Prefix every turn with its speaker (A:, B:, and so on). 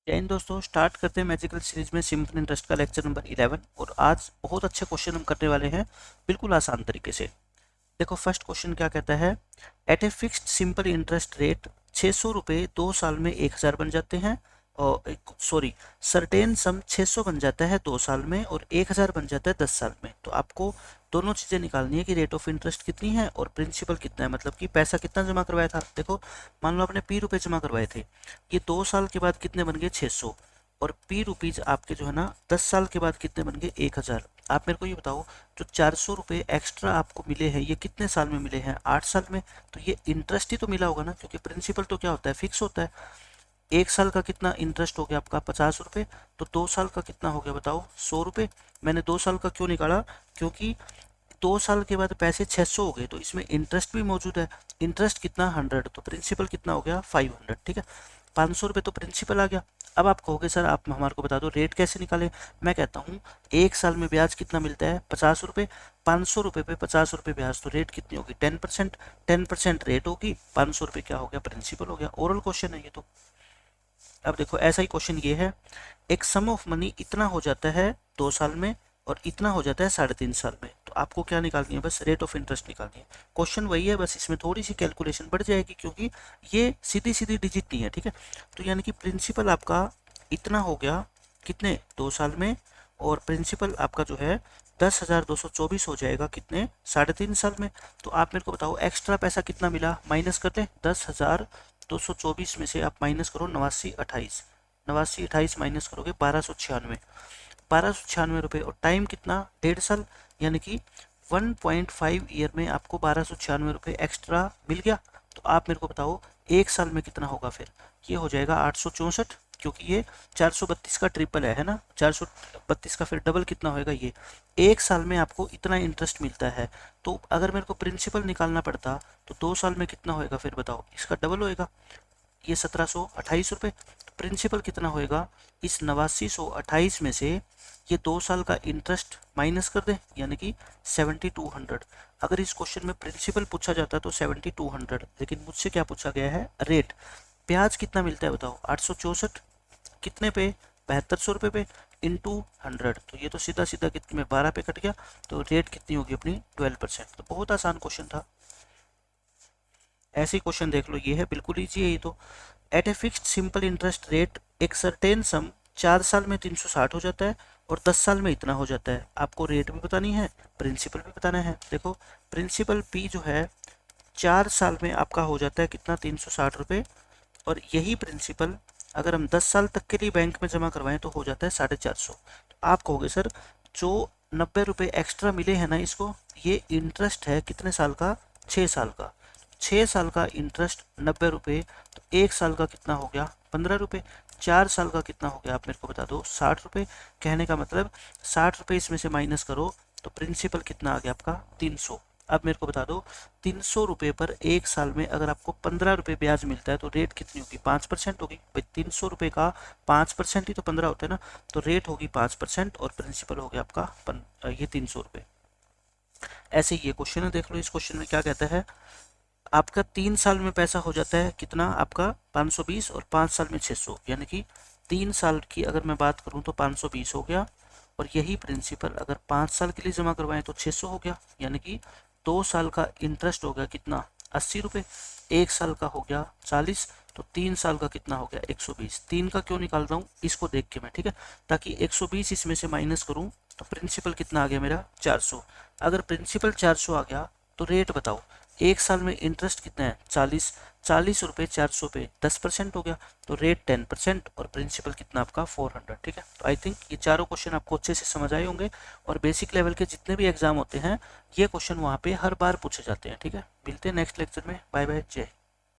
A: जय हिंद दोस्तों। स्टार्ट करते हैं मैजिकल सीरीज में सिंपल इंटरेस्ट का लेक्चर नंबर 11। और आज बहुत अच्छे क्वेश्चन हम करने वाले हैं बिल्कुल आसान तरीके से। देखो फर्स्ट क्वेश्चन क्या कहता है। At a fixed simple interest rate 600 रुपये 2 साल में 1000 बन जाते हैं। और सॉरी, सर्टेन सम 600 बन जाता है 2 साल में और 1000 बन जाता है 10 साल में। तो आपको दोनों चीज़ें निकालनी है कि रेट ऑफ इंटरेस्ट कितनी है और प्रिंसिपल कितना है, मतलब कि पैसा कितना जमा करवाया था। देखो मान लो आपने P रुपये जमा करवाए थे, ये 2 साल के बाद कितने बन गए 600। और P रुपीज आपके जो है ना 10 साल के बाद कितने बन गए 1000। आप मेरे को ये बताओ, जो 400 रुपये एक्स्ट्रा आपको मिले हैं ये कितने साल में मिले हैं 8 साल में। तो ये इंटरेस्ट ही तो मिला होगा ना, क्योंकि प्रिंसिपल तो क्या होता है फिक्स होता है। 1 साल का कितना इंटरेस्ट हो गया आपका 50 रुपये, तो 2 साल का कितना हो गया बताओ 100 रुपये। मैंने 2 साल का क्यों निकाला, क्योंकि 2 साल के बाद पैसे 600 हो गए तो इसमें इंटरेस्ट भी मौजूद है। इंटरेस्ट कितना 100, तो प्रिंसिपल कितना हो गया 500। ठीक है, 500 रुपये तो प्रिंसिपल आ गया। अब आप कहोगे सर आप हमारे को बता दो रेट कैसे निकाले। मैं कहता हूँ 1 साल में ब्याज कितना मिलता है 50 रुपये, 500 रुपये पे 50 रुपये ब्याज, तो रेट कितनी होगी 10%। 10% रेट होगी, 500 रुपये क्या हो गया प्रिंसिपल हो गया। ओरल क्वेश्चन है ये तो। अब देखो ऐसा ही क्वेश्चन ये है, एक सम ऑफ मनी इतना हो जाता है 2 साल में और इतना हो जाता है 3.5 साल में। तो आपको क्या निकालनी है, बस रेट ऑफ इंटरेस्ट निकालनी है। क्वेश्चन वही है, बस इसमें थोड़ी सी कैलकुलेशन बढ़ जाएगी क्योंकि ये सीधी सीधी डिजिट नहीं है। ठीक है, तो यानी कि प्रिंसिपल आपका इतना हो गया कितने 2 साल में, और प्रिंसिपल आपका जो है 10,224 हो जाएगा कितने 3.5 साल में। तो आप मेरे को बताओ एक्स्ट्रा पैसा कितना मिला, माइनस कर दें। 10,224 में से आप माइनस करो 8928, 8928 माइनस करोगे 1296, 1296 रुपये। और टाइम कितना 1.5 साल, यानी कि 1.5 ईयर में आपको 1296 रुपये एक्स्ट्रा मिल गया। तो आप मेरे को बताओ 1 साल में कितना होगा, फिर ये हो जाएगा 864, क्योंकि ये 432 का ट्रिपल है ना, 432 का फिर डबल कितना होएगा ये। 1 साल में आपको इतना इंटरेस्ट मिलता है, तो अगर मेरे को प्रिंसिपल निकालना पड़ता तो 2 साल में कितना होएगा, फिर बताओ इसका डबल होएगा, ये 1728 रुपये। तो प्रिंसिपल कितना होएगा, इस 8928 में से ये 2 साल का इंटरेस्ट माइनस कर दे, यानी कि 7200। अगर इस क्वेश्चन में प्रिंसिपल पूछा जाता तो 7200, लेकिन मुझसे क्या पूछा गया है रेट। ब्याज कितना मिलता है बताओ 864, कितने पे 7200 रुपये पे इंटू 100, तो ये तो सीधा सीधा कितने में 12 पे कट गया। तो रेट कितनी होगी अपनी 12%। तो बहुत आसान क्वेश्चन था। ऐसे ही क्वेश्चन देख लो, ये है बिल्कुल ईजी है ये तो। At a fixed simple interest rate एक सर्टेन सम 4 साल में 360 हो जाता है और 10 साल में इतना हो जाता है। आपको रेट भी बतानी है, प्रिंसिपल भी बताना है। देखो प्रिंसिपल पी जो है 4 साल में आपका हो जाता है कितना 360 रुपये, और यही प्रिंसिपल अगर हम 10 साल तक के लिए बैंक में जमा करवाएं तो हो जाता है 450। तो आप कहोगे सर जो 90 रुपये एक्स्ट्रा मिले हैं ना इसको, ये इंटरेस्ट है कितने साल का 6 साल का। 6 साल का इंटरेस्ट 90 रुपये, तो 1 साल का कितना हो गया 15 रुपये। 4 साल का कितना हो गया आप मेरे को बता दो 60 रुपये। कहने का मतलब 60 रुपये इसमें से माइनस करो तो प्रिंसिपल कितना आ गया आपका 300। अब मेरे को बता दो 300 रुपये पर 1 साल में अगर आपको 15 रुपये ब्याज मिलता है तो रेट कितनी होगी 5% होगी भाई। 300 रुपये का 5% ही तो 15 होता है ना, तो रेट होगी 5% और प्रिंसिपल हो गया आपका ये 300 रुपये। ऐसे ही ये क्वेश्चन है, देख लो इस क्वेश्चन में क्या कहता है। आपका 3 साल में पैसा हो जाता है कितना आपका 520 और 5 साल में 600, यानी कि 3 साल की अगर मैं बात करूं तो 520 हो गया। और यही प्रिंसिपल अगर 5 साल के लिए जमा करवाएं तो 600 हो गया, यानी कि 2 साल का इंटरेस्ट हो गया कितना 80 रुपये। 1 साल का हो गया 40, तो 3 साल का कितना हो गया 120। 3 का क्यों निकाल रहा हूँ इसको देख के मैं, ठीक है, ताकि 120 इसमें से माइनस करूँ तो प्रिंसिपल कितना आ गया मेरा 400। अगर प्रिंसिपल 400 आ गया तो रेट बताओ 1 साल में इंटरेस्ट कितना है 40, 40 रुपये 400 पे 10% हो गया, तो रेट 10% और प्रिंसिपल कितना आपका 400। ठीक है, तो आई थिंक ये चारों क्वेश्चन आपको अच्छे से समझ आए होंगे। और बेसिक लेवल के जितने भी एग्जाम होते हैं ये क्वेश्चन वहाँ पे हर बार पूछे जाते हैं। ठीक है, मिलते हैं नेक्स्ट लेक्चर में। बाय बाय, जय।